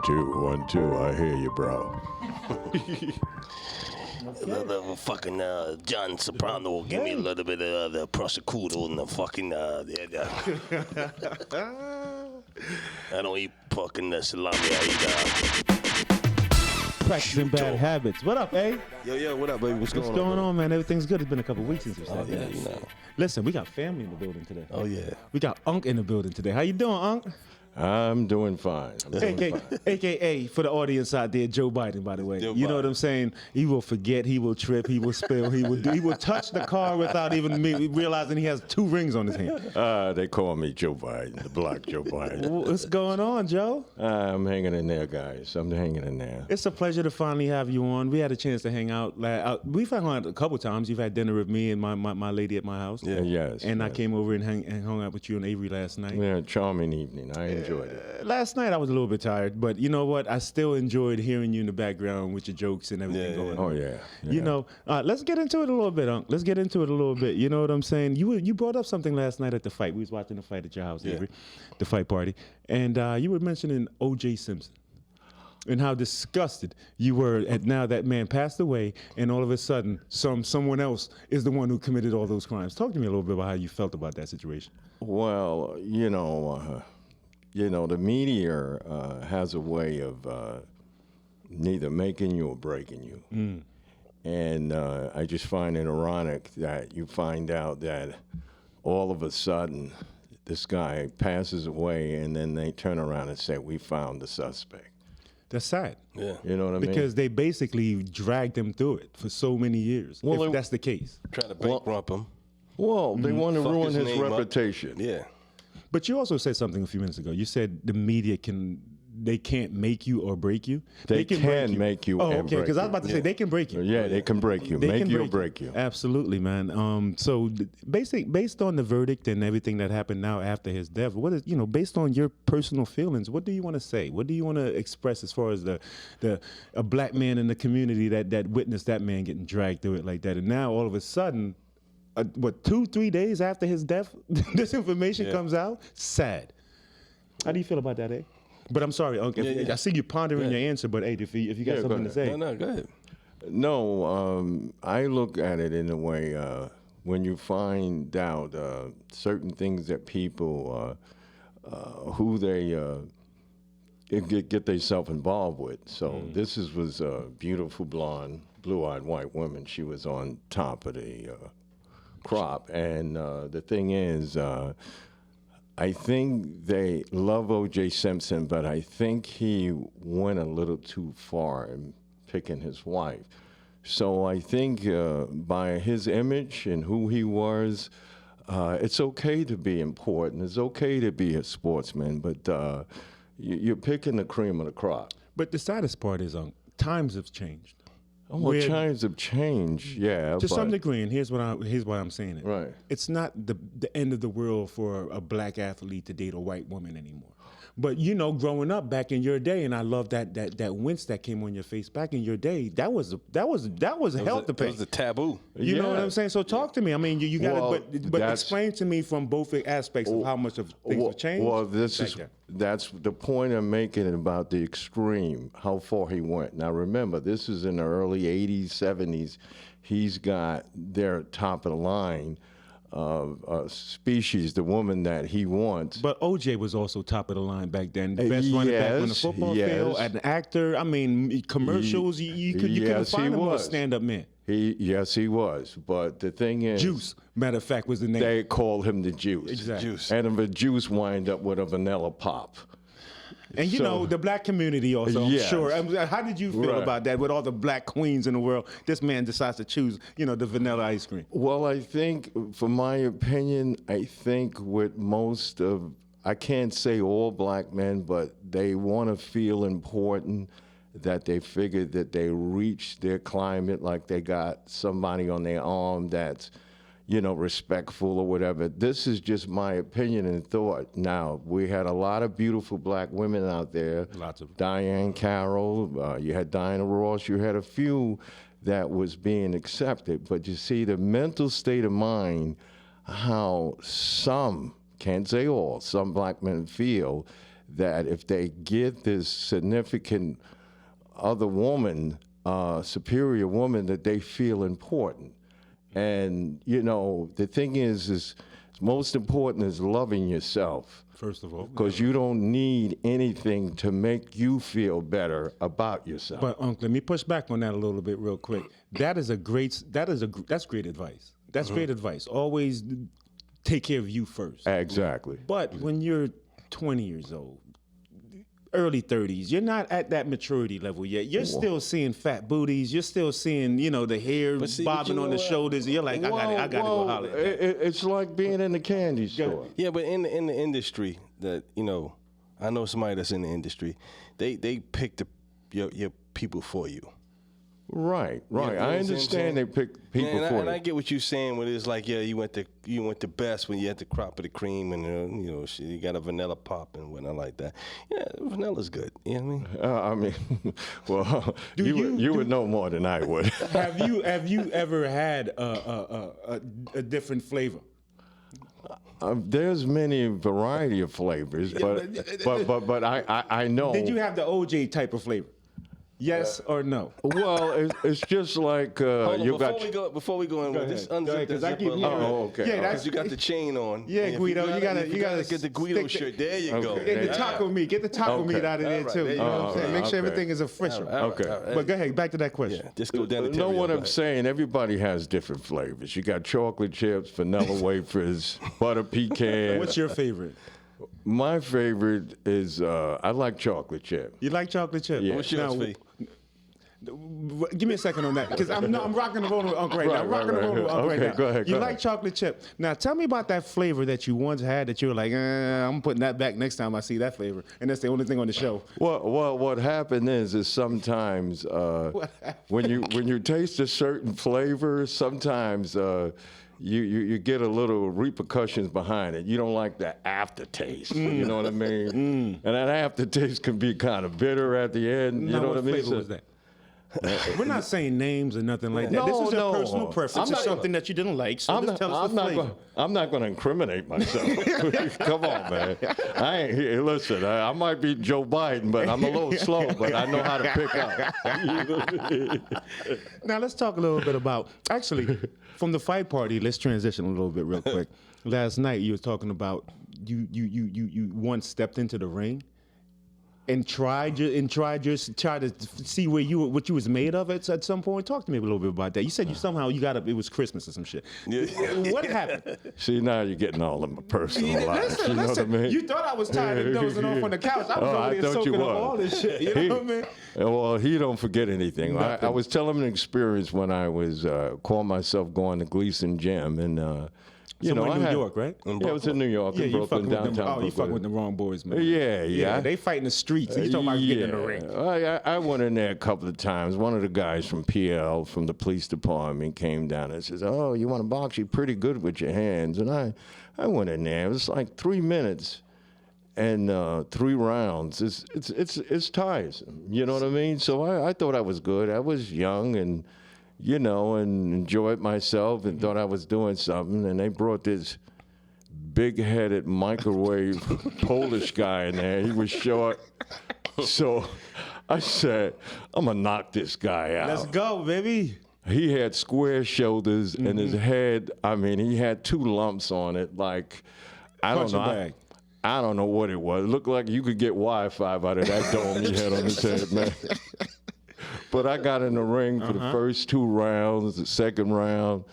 1, 2. I hear you, bro. The fucking John Soprano will give me a little bit of the prosciutto and the fucking I don't eat fucking salami. I eat Practicing bad habits. What up, eh? Yo, what up, baby? What's going on, man? Everything's good. It's been a couple weeks since we Oh started. yeah, you know. Listen, we got family in the building today. Oh yeah. We got Unc in the building today. How you doing, Unc? I'm doing fine. AKA, for the audience out there, Joe Biden, by the way. Joe You know Biden. what I'm saying? He will forget, he will trip, he will spill, he will touch the car without even realizing he has 2 rings on his hand. They call me Joe Biden, the Black Joe Biden. What's going on, Joe? I'm hanging in there, guys. I'm hanging in there. It's a pleasure to finally have you on. We had a chance to hang out. We've hung out a couple times. You've had dinner with me and my lady at my house. Yeah. Yes. And I yes. came over and hung out with you and Avery last night. Yeah, charming evening. I enjoyed it. Last night I was a little bit tired, but you know what? I still enjoyed hearing you in the background with your jokes and everything going on. Oh, yeah. You know, let's get into it a little bit, Unc. Let's get into it a little bit. You know what I'm saying? You brought up something last night at the fight. We was watching the fight at your house, Avery, the fight party, and you were mentioning O.J. Simpson and how disgusted you were at now that man passed away, and all of a sudden someone else is the one who committed all those crimes. Talk to me a little bit about how you felt about that situation. Well, the media has a way of neither making you or breaking you. And I just find it ironic that you find out that all of a sudden this guy passes away and then they turn around and say, we found the suspect. That's sad. Yeah. You know what I mean? Because they basically dragged him through it for so many years, Well, if that's the case. Trying to bankrupt him. Well, they want to Fuck ruin his his name up. reputation. Yeah. But you also said something a few minutes ago. You said the media they can't make you or break you. They can can make you Oh, and okay. break Because I was you. about to say they can break you. Yeah, they can break you. They Make can you or break you. Absolutely, man. So based on the verdict and everything that happened now after his death, what is based on your personal feelings, what do you want to say? What do you want to express as far as a black man in the community that witnessed that man getting dragged through it like that, and now all of a sudden, 2-3 days after his death, this information comes out? Sad. How do you feel about that, eh? But I'm sorry, Uncle. I see you pondering your answer, but hey, if you got something to say. No, go ahead. No, I look at it in a way when you find out certain things that people, who they get themselves involved with. So this was a beautiful blonde, blue-eyed white woman. She was on top of the crop. And the thing is, I think they love O.J. Simpson, but I think he went a little too far in picking his wife. So I think by his image and who he was, it's okay to be important. It's okay to be a sportsman, but you're picking the cream of the crop. But the saddest part is, times have changed. Well, times have changed, yeah. To some degree, and here's why I'm saying it. Right. It's not the end of the world for a black athlete to date a white woman anymore. But growing up back in your day, and I love that wince that came on your face back in your day. That was a hell to pay. It was a taboo. You know what I'm saying? So talk to me. I mean, you got to, Well, but explain to me from both aspects of how much of things have changed. Well, that's the point I'm making about the extreme, how far he went. Now, remember, this is in the early 80s, 70s. He's got their top of the line species, the woman that he wants. But OJ was also top of the line back then. The best running back on the football field, an actor. I mean, commercials. You couldn't find a more stand-up man. Yes, he was. But the thing is, Juice, matter of fact, was the name. They called him the Juice. Exactly. Juice. And the Juice wind up with a vanilla pop. And the black community also, I'm Yes. sure. How did you feel Right. about that? With all the black queens in the world, this man decides to choose, the vanilla ice cream. Well, I think, for my opinion, with most of, I can't say all black men, but they want to feel important, that they figure that they reached their climate, like they got somebody on their arm that's, respectful or whatever. This is just my opinion and thought. Now, we had a lot of beautiful black women out there. Lots of them. Diane Carroll, you had Diana Ross, you had a few that was being accepted. But you see, the mental state of mind, how some, can't say all, some black men feel that if they get this significant other woman, superior woman, that they feel important. And, you know, the thing is most important is loving yourself. First of all, Because you don't need anything to make you feel better about yourself. But Uncle, let me push back on that a little bit real quick. That's great advice. That's great advice. Always take care of you first. Exactly. But when you're 20 years old, early 30s, you're not at that maturity level yet. You're still seeing fat booties. You're still seeing, you know, the hair bobbing on the shoulders. You're like, I gotta go holler at that. It's like being in the candy store. Yeah, but in the industry, that, you know, I know somebody that's in the industry. They pick your people for you. Right. You know what I I'm saying? understand they pick people and for and I you. get what you're saying when it's like, yeah, you went the best when you had the crop of the cream and you know shit, you got a vanilla pop and whatnot like that. Yeah, vanilla's good. You know what I mean? I mean, well, you would know more than I would. Have you ever had a different flavor? There's many variety of flavors, but I know. Did you have the OJ type of flavor? Yes or no? Well, it's just like Hold on, you got. before we go in with this, unzip that 'cause I zipper keep a hearing- little bit. Oh, okay. Yeah, Okay. that's You got the chain on. Yeah, And if Guido, you gotta get the Guido stick the- shirt. There you go. Okay. Get the taco meat. Get the taco Okay. meat out of there All right, too. there You you know go. what I'm saying? Make sure Okay. everything is official. Okay. But go ahead, back to that question. Yeah, just go down the Know what Go I'm ahead. saying? Everybody has different flavors. You got chocolate chips, vanilla wafers, butter pecan. What's your favorite? My favorite is I like chocolate chip. You like chocolate chip? Yeah. What's yours, Fee? Give me a second on that, because I'm rocking the roll with Uncle right now. I'm rocking the roll with Uncle right Okay, now. go ahead, You go like ahead. chocolate chip. Now tell me about that flavor that you once had that you were like, I'm putting that back next time I see that flavor, and that's the only thing on the show. Well, what happened is sometimes when you taste a certain flavor, sometimes you get a little repercussions behind it. You don't like the aftertaste. You know what I mean? And that aftertaste can be kind of bitter at the end. You Now, know what what I mean? flavor So- was that? We're not saying names or nothing like that. No, This is your no. personal preference. I'm It's not- something that you didn't like, so just tell us the flavor. I'm not going to incriminate myself. Come on, man. I ain't here. Listen, I might be Joe Biden, but I'm a little slow, but I know how to pick up. Now let's talk a little bit about, actually, from the fight party. Let's transition a little bit real quick. Last night you were talking about you once stepped into the ring and tried to see what you was made of at some point. Talk to me a little bit about that. You said you got up. It was Christmas or some shit. Yeah. What happened? See, now you're getting all in my personal life. You know what I mean? You thought I was tired of dozing off on the couch. I was over I there thought you soaking up was. all this shit. You know what I mean? Well, he don't forget anything. I was telling him an experience when I was calling myself going to Gleason Gym, and you know, in I New had- York, right? Yeah, it was in New York, in you Brooklyn, fucking with them. downtown Oh, you Brooklyn. fucking with the wrong boys, man. Yeah. They fight in the streets. You talking about getting in the ring? I went in there a couple of times. One of the guys from PL, from the police department, came down and says, "Oh, you want to box? You're pretty good with your hands." And I went in there. It was like 3 minutes and 3 rounds. It's tiresome. You know what I mean? So I thought I was good. I was young and, you know, and enjoyed myself and thought I was doing something. And they brought this big-headed microwave Polish guy in there. He was short. So I said, I'm going to knock this guy out. Let's go, baby. He had square shoulders and his head, I mean, he had 2 lumps on it. Like, I don't Punching know. bag. I don't know what it was. It looked like you could get Wi-Fi out of that dome he had on his head, man. But I got in the ring for the first 2 rounds, the second round,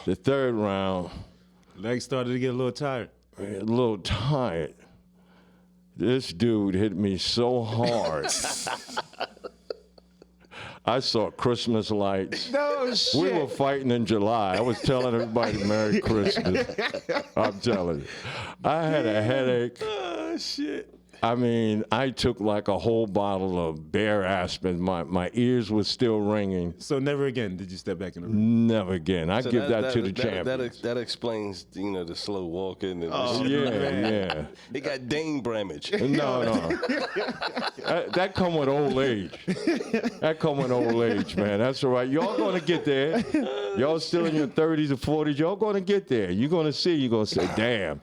the third round. Legs started to get a little tired. A little tired. This dude hit me so hard. I saw Christmas lights. No shit. We were fighting in July. I was telling everybody Merry Christmas. I'm telling you. I had a headache. Oh, shit. I mean, I took like a whole bottle of Bear Aspirin. My ears were still ringing. So never again did you step back in the ring. Never again. I give that to the champions. That explains, you know, the slow walking and Oh, the shit. Yeah. They got Dane Bramage. No. That come with old age. That come with old age, man. That's all right. Y'all going to get there. Y'all still in your 30s or 40s. Y'all going to get there. You're going to see. You're going to say, damn,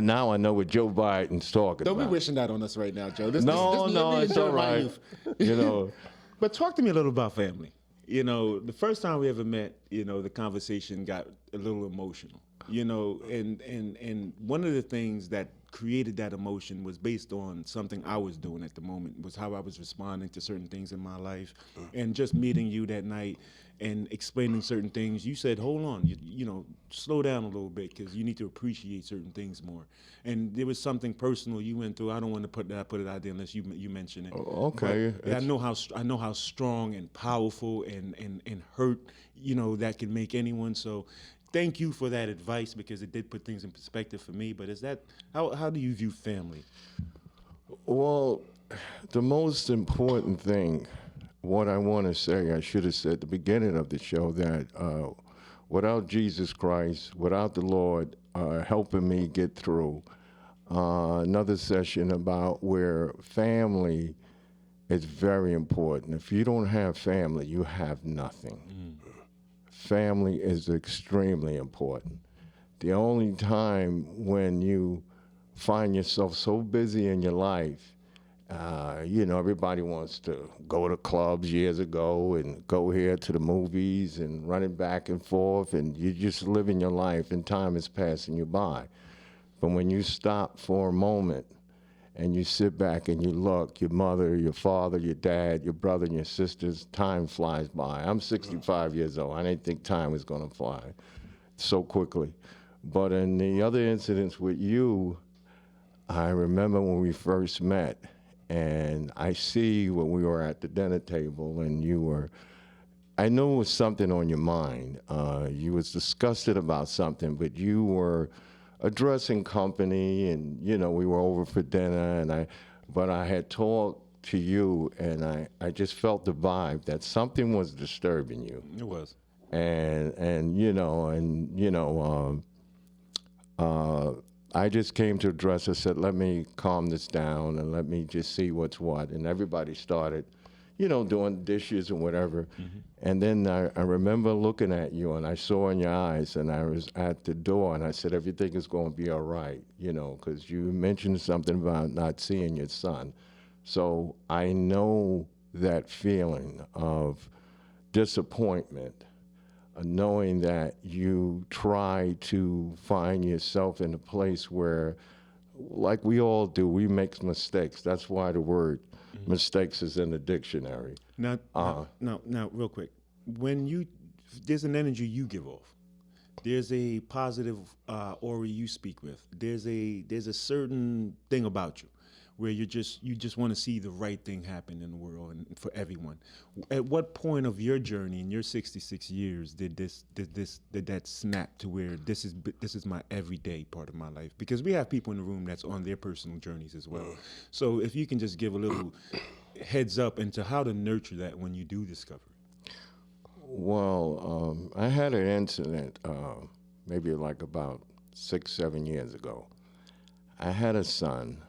now I know what Joe Biden's talking Don't be about. wishing that on us right now, Joe. No, no, it's all right. You know, But talk to me a little about family. You know, the first time we ever met, you know, the conversation got a little emotional. You know, and one of the things that created that emotion was based on something I was doing at the moment, was how I was responding to certain things in my life, and just meeting you that night and explaining certain things. You said, "Hold on, you know, slow down a little bit because you need to appreciate certain things more." And there was something personal you went through. I don't want to put it out there unless you mention it. okay. But I know how strong and powerful and hurt, you know, that can make anyone. So thank you for that advice because it did put things in perspective for me. But is that how do you view family? Well, the most important thing, what I want to say, I should have said at the beginning of the show that without Jesus Christ, without the Lord helping me get through, another session about where family is very important. If you don't have family, you have nothing. Family is extremely important. The only time when you find yourself so busy in your life, you know, everybody wants to go to clubs years ago and go here to the movies and running back and forth, and you're just living your life and time is passing you by. But when you stop for a moment and you sit back and you look, your mother, your father, your dad, your brother, and your sisters, time flies by. I'm 65 years old. I didn't think time was going to fly so quickly. But in the other incidents with you, I remember when we first met, and I see when we were at the dinner table and you were, I knew it was something on your mind. You was disgusted about something, but you were addressing company, and you know we were over for dinner, and but I had talked to you, and I just felt the vibe that something was disturbing you. It was. And I just came to address. I said, let me calm this down and let me just see what's what. And everybody started, you know, doing dishes and whatever. And then I remember looking at you, and I saw in your eyes, and I was at the door, and I said, everything is going to be all right, you know, because you mentioned something about not seeing your son. So I know that feeling of disappointment, knowing that you try to find yourself in a place where, like we all do, we make mistakes. That's why the word mistakes is in the dictionary. Now, real quick, when there's an energy you give off. There's a positive aura you speak with. There's a certain thing about you where you just want to see the right thing happen in the world and for everyone. At what point of your journey in your 66 years did that snap to where this is my everyday part of my life? Because we have people in the room that's on their personal journeys as well. So if you can just give a little heads up into how to nurture that when you do discover it. Well, I had an incident maybe like about 6-7 years ago. I had a son.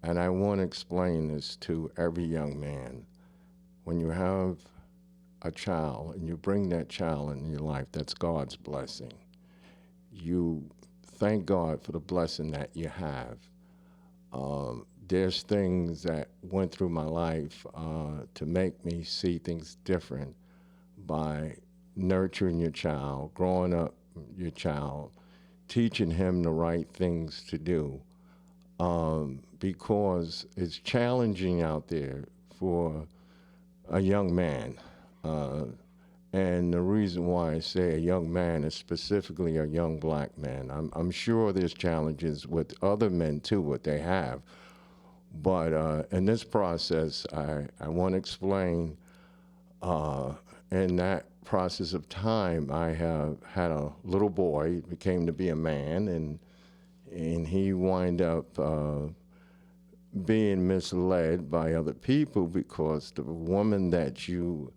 And I want to explain this to every young man. When you have a child and you bring that child in your life, that's God's blessing. You thank God for the blessing that you have. There's things that went through my life to make me see things different by nurturing your child, growing up your child, teaching him the right things to do. Because it's challenging out there for a young man. And the reason why I say a young man is specifically a young black man. I'm sure there's challenges with other men too, what they have. But in this process, I want to explain in that process of time, I have had a little boy, became to be a man, and he wind up being misled by other people because the woman that you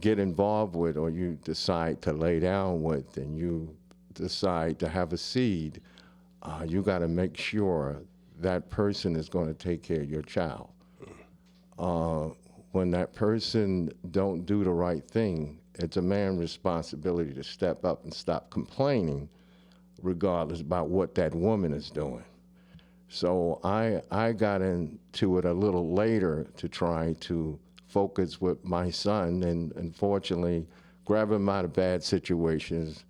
get involved with or you decide to lay down with and you decide to have a seed, you got to make sure that person is going to take care of your child. When that person don't do the right thing, it's a man's responsibility to step up and stop complaining regardless about what that woman is doing. So I got into it a little later to try to focus with my son, and unfortunately, grab him out of bad situations,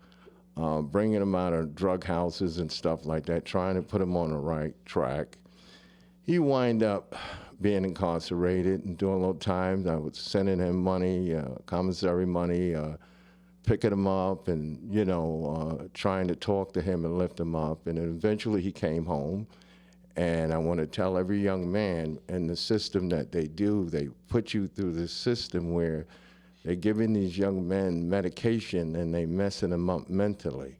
bringing him out of drug houses and stuff like that, trying to put him on the right track. He wind up being incarcerated and doing a little time. I was sending him money, commissary money, picking him up and, trying to talk to him and lift him up. And then eventually he came home. And I want to tell every young man in the system that they put you through this system where they're giving these young men medication and they messing them up mentally.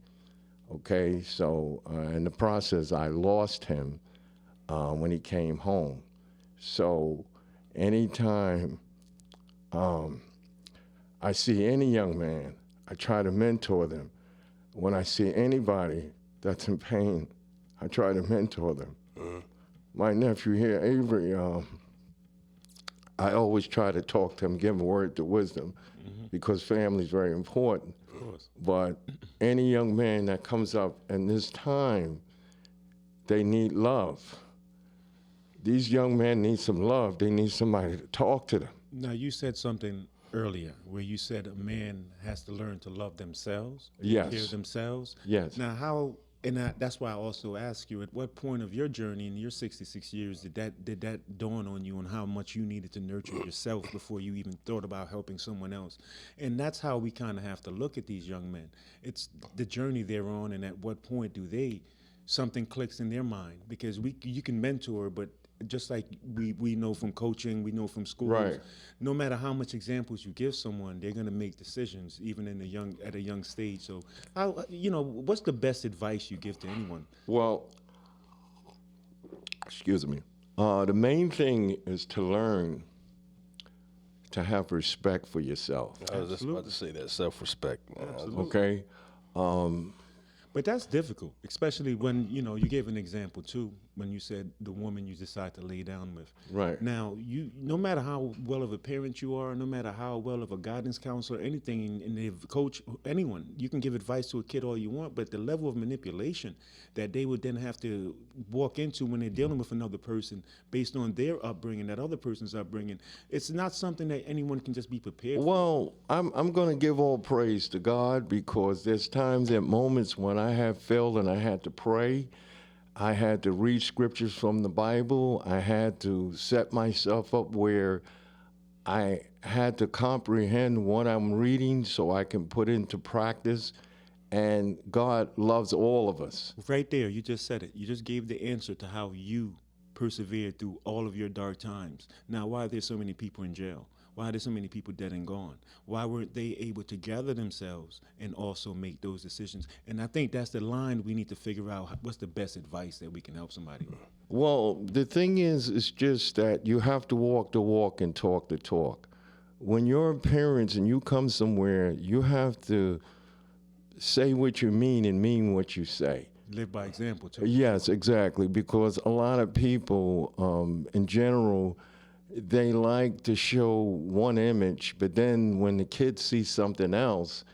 Okay, so in the process, I lost him when he came home. So anytime I see any young man, I try to mentor them. When I see anybody that's in pain, I try to mentor them. My nephew here, Avery, I always try to talk to him, give him a word to wisdom, because family is very important. Of course. But any young man that comes up in this time, they need love. These young men need some love. They need somebody to talk to them. Now, you said something earlier where you said a man has to learn to love themselves, Yes. care themselves. Yes. Now, that's why I also ask you, at what point of your journey in your 66 years did that dawn on you on how much you needed to nurture yourself before you even thought about helping someone else? And that's how we kind of have to look at these young men. It's the journey they're on, and at what point do something clicks in their mind? Because you can mentor, but just like we know from coaching, we know from schools, Right. no matter how much examples you give someone, they're going to make decisions even at a young stage. So what's the best advice you give to anyone? Well, excuse me. The main thing is to learn to have respect for yourself. I was just about to say that, self-respect. Okay? But that's difficult, especially when, you gave an example too, when you said the woman you decide to lay down with. Right. Now, no matter how well of a parent you are, no matter how well of a guidance counselor, anything, and the coach, anyone, you can give advice to a kid all you want, but the level of manipulation that they would then have to walk into when they're dealing with another person based on their upbringing, that other person's upbringing, it's not something that anyone can just be prepared for. Well, I'm going to give all praise to God, because there's times and moments when I have failed and I had to pray. I had to read scriptures from the Bible. I had to set myself up where I had to comprehend what I'm reading so I can put into practice. And God loves all of us. Right there, you just said it. You just gave the answer to how you persevered through all of your dark times. Now, why are there so many people in jail? Why are there so many people dead and gone? Why weren't they able to gather themselves and also make those decisions? And I think that's the line we need to figure out. What's the best advice that we can help somebody with? Well, the thing is, it's just that you have to walk the walk and talk the talk. When you're parents and you come somewhere, you have to say what you mean and mean what you say. Live by example, too. Yes, exactly, because a lot of people, in general, they like to show one image, but then when the kids see something else,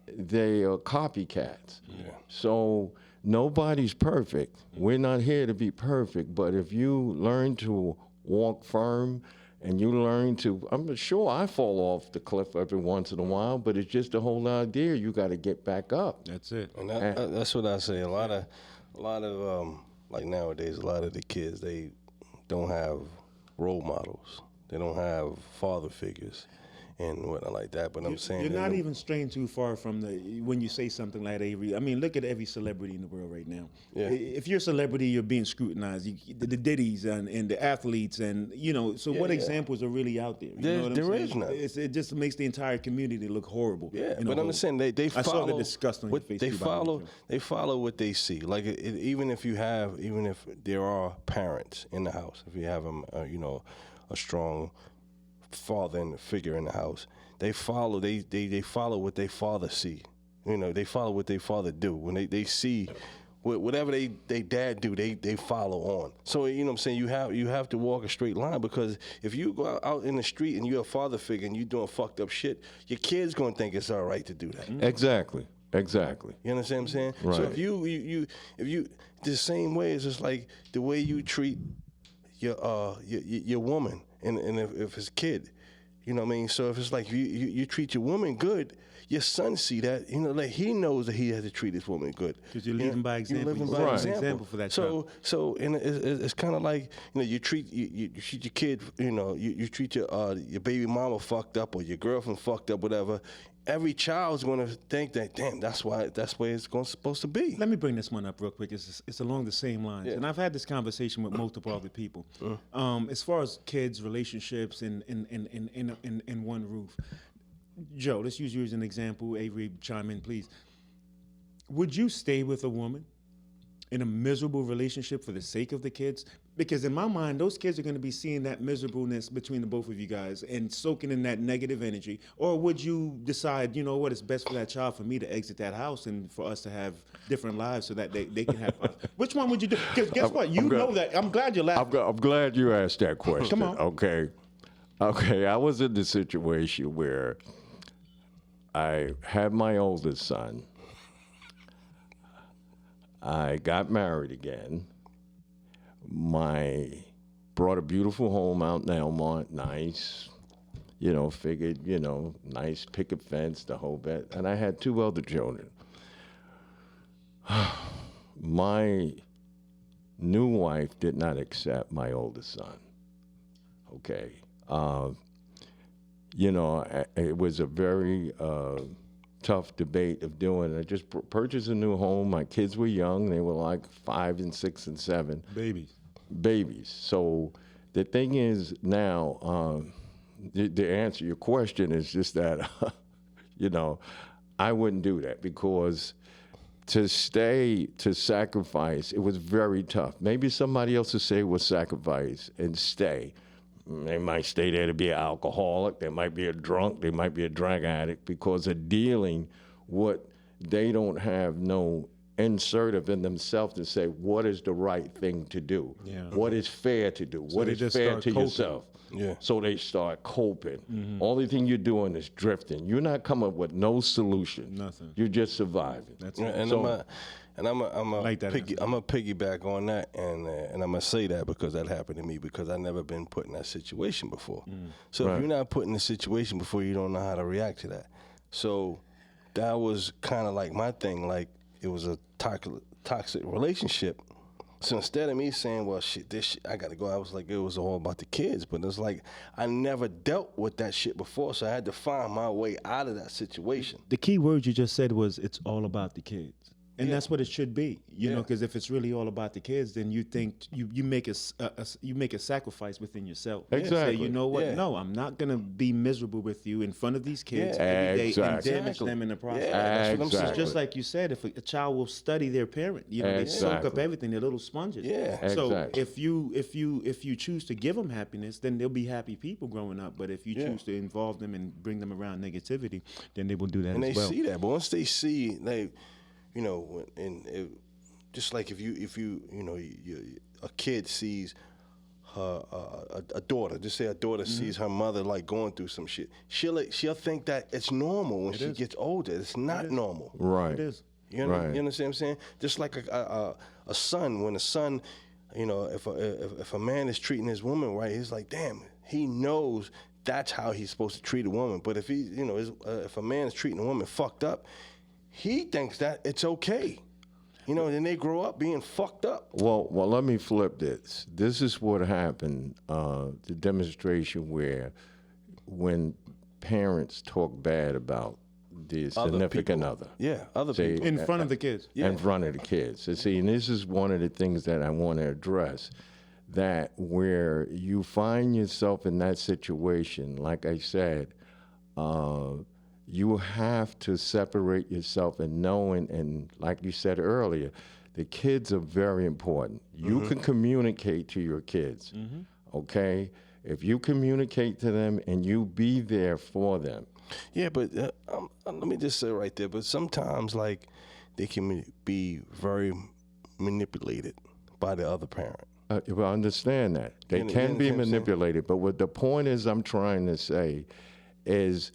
they are copycats. Yeah. So nobody's perfect. We're not here to be perfect, but if you learn to walk firm and you learn to, I'm sure I fall off the cliff every once in a while, but it's just the whole idea. You got to get back up. That's it. And that's what I say. A lot of like nowadays, a lot of the kids, they don't have role models. They don't have father figures and whatnot like that. But I'm saying you're not even straying too far from when you say something like Avery. I mean, look at every celebrity in the world right now. Yeah. If you're a celebrity, you're being scrutinized. The Diddy's and the athletes, and so what examples are really out there? You know what I'm there saying? is none. It just makes the entire community look horrible. Yeah, you know, but I'm just saying they I saw the follow disgust on your face. they too, by the way, follow too. they follow what they see. Like even if there are parents in the house, if you have a strong father and figure in the house, they follow what their father see. They follow what their father do. When they see whatever they dad do, they follow on. So what I'm saying, you have to walk a straight line, because if you go out in the street and you're a father figure and you're doing fucked up shit, your kid's gonna think it's all right to do that. Exactly. Exactly. You understand what I'm saying? Right. So if you the same way, it's just like the way you treat your woman and if it's kid, you know what I mean? So if it's like you treat your woman good, your son see that, you know, like he knows that he has to treat his woman good. Because you're leading by example. You're living You're by setting an example. example for that so child. so and it's kind of like, you know, you treat your kid, you know, you treat your baby mama fucked up or your girlfriend fucked up, whatever. Every child's going to think that, damn, that's where it's supposed to be. Let me bring this one up real quick. It's along the same lines, and I've had this conversation with multiple other people. As far as kids, relationships, in one roof. Joe, let's use you as an example. Avery, chime in, please. Would you stay with a woman in a miserable relationship for the sake of the kids? Because in my mind, those kids are going to be seeing that miserableness between the both of you guys and soaking in that negative energy. Or would you decide, you know what, it's best for that child for me to exit that house and for us to have different lives so that they can have Which one would you do? Because guess what? You know that. I'm glad you're laughing. I'm glad you asked that question. Come on. Okay, I was in the situation where I had my oldest son. I got married again. Brought a beautiful home out in Elmont, nice, you know, figured, you know, nice picket fence, the whole bit. And I had 2 other children. My new wife did not accept my oldest son. Okay. You know, it was a very tough debate of doing it. I just purchased a new home. My kids were young. They were like 5 and 6 and 7. Babies. So the thing is now, the answer to your question is just that, you know, I wouldn't do that because to sacrifice, it was very tough. Maybe somebody else would say it was sacrifice and stay. They might stay there to be an alcoholic. They might be a drunk. They might be a drug addict because they're dealing what they don't have no insertive in themselves to say what is the right thing to do, what is fair to do, what is fair to yourself. Yeah. So they start coping. Only thing you're doing is drifting. You're not coming up with no solution. Nothing. You're just surviving. That's Yeah, it. and So- I'm like that gonna piggyback on that, and I'm gonna say that because that happened to me because I've never been put in that situation before. So Right. if you're not put in the situation before, you don't know how to react to that. So that was kind of like my thing. Like it was a toxic relationship. So instead of me saying, well, shit, this shit, I got to go, I was like, it was all about the kids. But it's like, I never dealt with that shit before, so I had to find my way out of that situation. The key word you just said was it's all about the kids. And that's what it should be, you know, because if it's really all about the kids, then you think you make a sacrifice within yourself. Exactly. Say, you know what? Yeah. No, I'm not gonna be miserable with you in front of these kids every day and Exactly. damage them in the process. Yeah, that's what I'm saying. It's just like you said, if a child will study their parent, you know, they soak up Exactly. everything. They're little sponges. Yeah. So Exactly. if you choose to give them happiness, then they'll be happy people growing up. But if you choose to involve them and bring them around negativity, then they will do that And as they well. see that, but once they see, they, you know, just like if you know, a kid sees her a daughter, just say a daughter sees her mother like going through some shit, she'll think that it's normal when she gets older. It's not normal. Right. It is. You understand what I'm saying? Just like a son, when a son, you know, if a man is treating his woman right, he's like, damn, he knows that's how he's supposed to treat a woman. But if he, you know, if a man is treating a woman fucked up, he thinks that it's okay. You know, then they grow up being fucked up. Well, let me flip this. This is what happened, the demonstration where when parents talk bad about the significant other. Yeah, other Say, people. In front of the kids. in front of the kids. So see, and this is one of the things that I want to address, that where you find yourself in that situation, like I said, you have to separate yourself and knowing, and like you said earlier, the kids are very important. You can communicate to your kids, okay? If you communicate to them and you be there for them. Yeah, but let me just say right there, but sometimes, like, they can be very manipulated by the other parent. Well, I understand that. They You can be understand what I'm saying? manipulated, but what the point is I'm trying to say is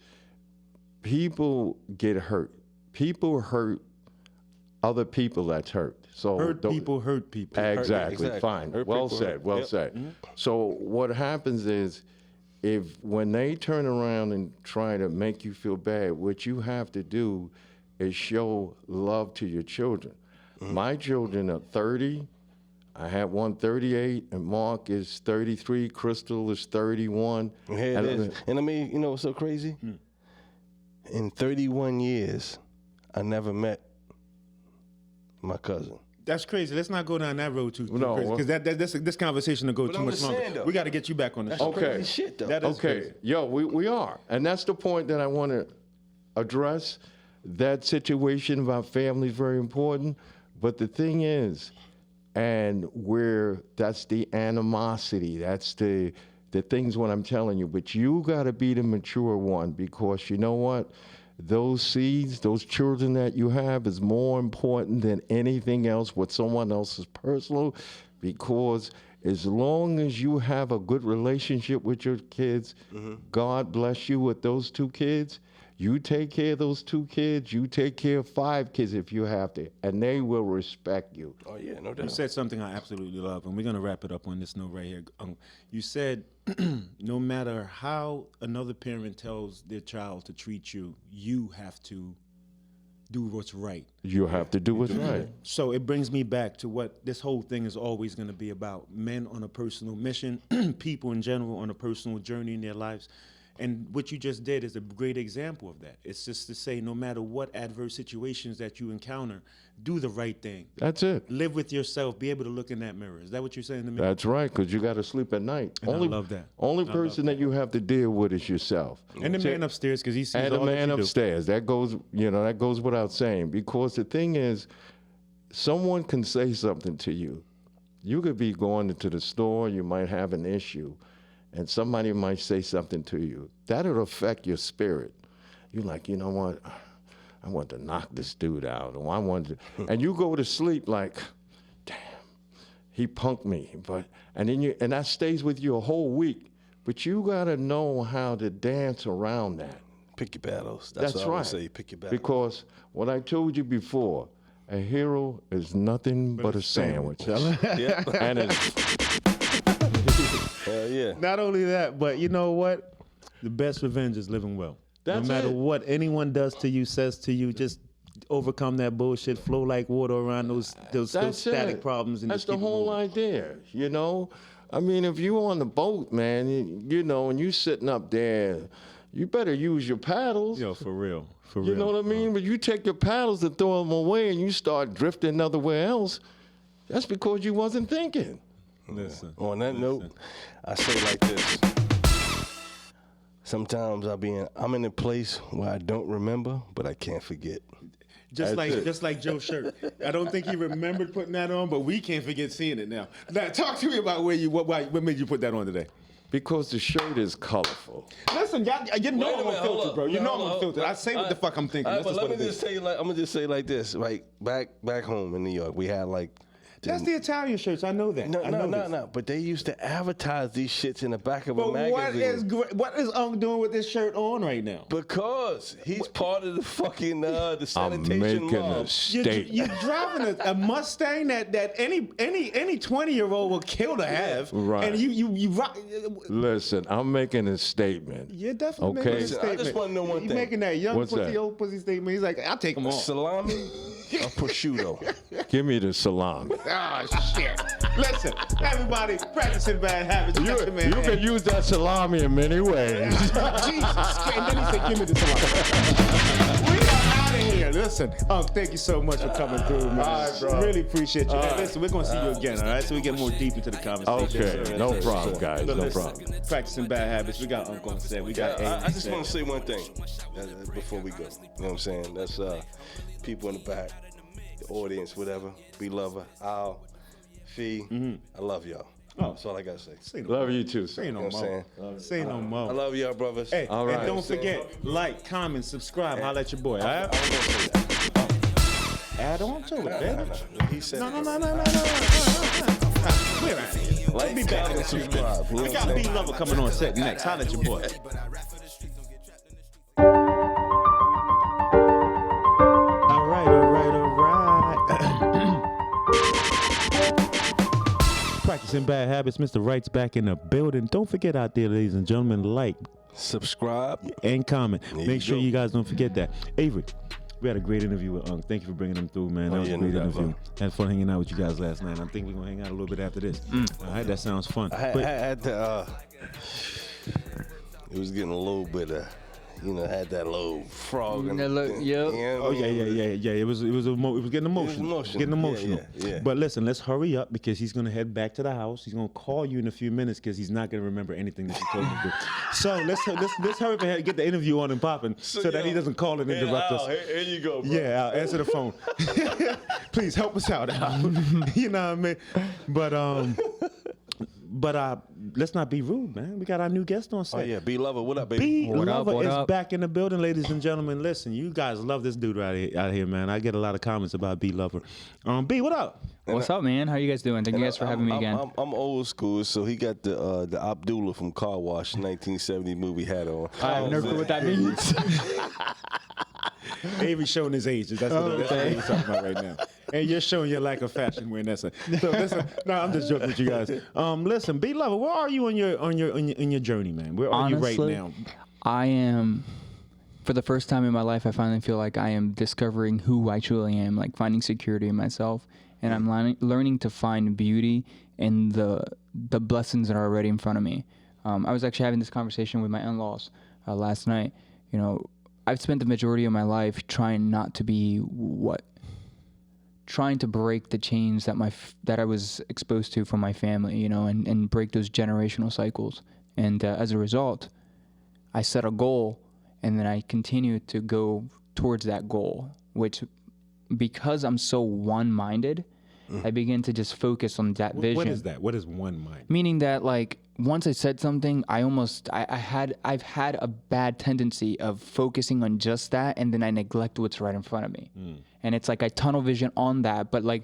people get hurt. people hurt other people that's hurt. So Hurt people hurt people. Exactly. Exactly. Fine. Hurt Well people said. hurt. Well Yep. said. So what happens is, if when they turn around and try to make you feel bad, what you have to do is show love to your children. My children are 30. I have one 38, and Mark is 33. Crystal is 31. Here it And- is. And I mean, you know what's so crazy? In 31 years, I never met my cousin. That's crazy. Let's not go down that road too No, crazy, because this conversation will go too I'm much just longer. saying, though. We got to get you back on the show. Okay. Crazy shit, though. That is Okay, crazy. yo, we are. And that's the point that I want to address. That situation about family is very important. But the thing is, and where that's the animosity, that's the things what I'm telling you. But you got to be the mature one, because you know what? Those seeds, those children that you have is more important than anything else with someone else's personal, because as long as you have a good relationship with your kids, God bless you with those 2 kids. You take care of those 2 kids, you take care of 5 kids if you have to, and they will respect you. Oh, yeah, no You doubt. said something I absolutely love, and we're going to wrap it up on this note right here. You said no matter how another parent tells their child to treat you, you have to do what's right. You have to do what's right. So it brings me back to what this whole thing is always going to be about: men on a personal mission, people in general on a personal journey in their lives. And what you just did is a great example of that. It's just to say, no matter what adverse situations that you encounter, do the right thing. That's it. Live with yourself. Be able to look in that mirror. Is that what you're saying to me? That's right, because you got to sleep at night. And I love that. Only person that you have to deal with is yourself. And the man upstairs, because he sees And the all that man you do. upstairs. That goes, that goes without saying. Because the thing is, someone can say something to you. You could be going into the store, you might have an issue, and somebody might say something to you. That'll affect your spirit. You're like, you know what? I want to knock this dude out. Or I want to, and you go to sleep like, damn, he punked me. And that stays with you a whole week. But you gotta know how to dance around that. Pick your battles. That's what I would right. say. Pick your battles. Because what I told you before, a hero is nothing but a sandwich. Yeah. And it's Hell yeah. Not only that, but you know what? The best revenge is living well. That's no matter it. what anyone does to you, says to you, just overcome that bullshit, flow like water around those That's static it. problems. And That's just the keep it whole moving. idea, I mean, if you're on the boat, man, and you sitting up there, you better use your paddles. Yo, for real. For You real. know what I mean? But you take your paddles and throw them away and you start drifting otherwhere else, that's because you wasn't thinking. Listen. On that note, I say like this. Sometimes I'm in a place where I don't remember, but I can't forget. Just like Joe's shirt. I don't think he remembered putting that on, but we can't forget seeing it now. Now, talk to me about what made you put that on today. Because the shirt is colorful. Listen, y'all, you know Wait a I'm minute, unfiltered, hold bro. up. You know Hold I'm up. unfiltered. I say what the fuck I'm thinking. All right, That's but just let what me it just is. say I'm gonna just say like this. Like back home in New York, we had like. That's the Italian shirts. I know that. I know this. No. But they used to advertise these shits in the back of a But magazine. what is Unc doing with this shirt on right now? Because he's part of the fucking the I'm sanitation making mob. a statement. You're driving a Mustang that any 20-year-old will kill to have, Right. and you rock. Listen, I'm making a statement. You're definitely Okay. making a Listen, I statement. just wanna know one He's thing. making that young What's pussy, that? old pussy statement. He's like, I'll take them all. Salami or prosciutto? Give me the salami. Oh shit! Listen, everybody, practicing bad habits. You, That's your man, you Ed. can use that salami in many ways. Jesus Christ. And then he said, give me the salami. We are out of here. Listen, thank you so much for coming through, man. All right, bro. Really appreciate you. All Hey, right. listen, we're going to see you again, all right? So we get more deep into the conversation. Okay, Sure, no sure, problem, sure. guys, But no listen, problem. Practicing bad habits. We got Uncle on set. We got I just Amy want to set. say one thing before we go. You know what I'm saying? That's people in the back, the audience, whatever. We love her. Al, Fee, I love y'all. Oh. That's all I gotta say. Say no Love more. you too, Say sir. no You know what I'm more. Say no I more. love y'all, brothers. Hey, All right. and don't forget, like, comment, subscribe. Holla at your boy. All I right? was gonna say that. Add on to it, baby. He said No. it. We're out of here. We'll be Like, back comment, in a few subscribe. minutes. You know We what I'm got saying? B Lover coming on set next. Holla at your boy. and bad habits. Mr. Wright's back in the building. Don't forget out there, ladies and gentlemen, like, subscribe, and comment. There Make sure go. you guys don't forget that. Avery, we had a great interview with Unc. Thank you for bringing him through, man. That was a great interview. Had fun hanging out with you guys last night. I think we're going to hang out a little bit after this. All right, that sounds fun. I had to, it was getting a little bit of, had that little frog. In Oh yeah. It was getting emotional. Getting emotional. Yeah. But listen, let's hurry up because he's gonna head back to the house. He's gonna call you in a few minutes because he's not gonna remember anything that you told him to do. So let's hurry up and get the interview on and popping so that he doesn't call and interrupt us. Here you go, bro. Yeah, Al, answer the phone. Please help us out, Al. You know what I mean? But let's not be rude, man. We got our new guest on set. Oh yeah, B Lover, what up, baby? B Lover is back in the building, ladies and gentlemen. Listen, you guys love this dude out here, man. I get a lot of comments about B Lover. B, what up? What's up, man? How you guys doing? Thank you guys for having me again. I'm old school, so he got the Abdullah from Car Wash 1970 movie hat on. I have no clue what that means. Avery's showing his age. That's what we're talking about right now. And you're showing your lack of fashion wearing that. So listen, no, I'm just joking with you guys. Listen, B Lover, where are you on your journey, man? Where are Honestly, you right now? I am, for the first time in my life, I finally feel like I am discovering who I truly am, like finding security in myself. And I'm learning to find beauty in the blessings that are already in front of me. I was actually having this conversation with my in-laws last night. I've spent the majority of my life trying not to be trying to break the chains that I was exposed to from my family, and break those generational cycles. And as a result, I set a goal, and then I continued to go towards that goal, which, because I'm so one-minded, I begin to just focus on that vision. What is that? What is one mind? Meaning that, like, once I said something, I've had a bad tendency of focusing on just that, and then I neglect what's right in front of me. And it's like I tunnel vision on that. But like,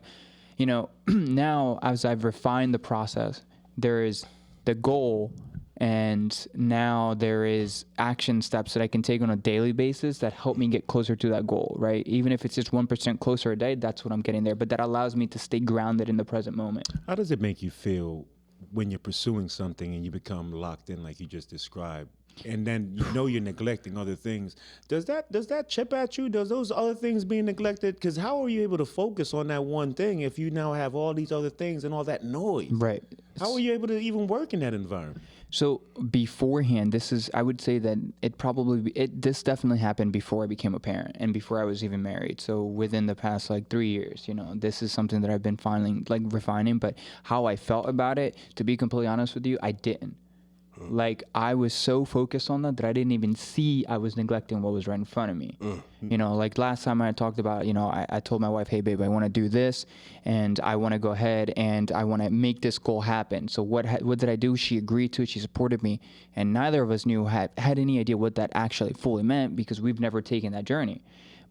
now as I've refined the process, there is the goal, and now there is action steps that I can take on a daily basis that help me get closer to that goal, right? Even if it's just 1% closer a day, that's what I'm getting there. But that allows me to stay grounded in the present moment. How does it make you feel when you're pursuing something and you become locked in like you just described, and then you're neglecting other things? Does that chip at you? Does those other things being neglected? Because how are you able to focus on that one thing if you now have all these other things and all that noise? Right. How are you able to even work in that environment? So beforehand, I would say that this definitely happened before I became a parent and before I was even married. So within the past 3 years, this is something that I've been refining. But how I felt about it, to be completely honest with you, I didn't. Like, I was so focused on that I didn't even see I was neglecting what was right in front of me. Like last time I talked about, I told my wife, hey, babe, I want to do this, and I want to go ahead and I want to make this goal happen. So what did I do? She agreed to it. She supported me. And neither of us had any idea what that actually fully meant, because we've never taken that journey.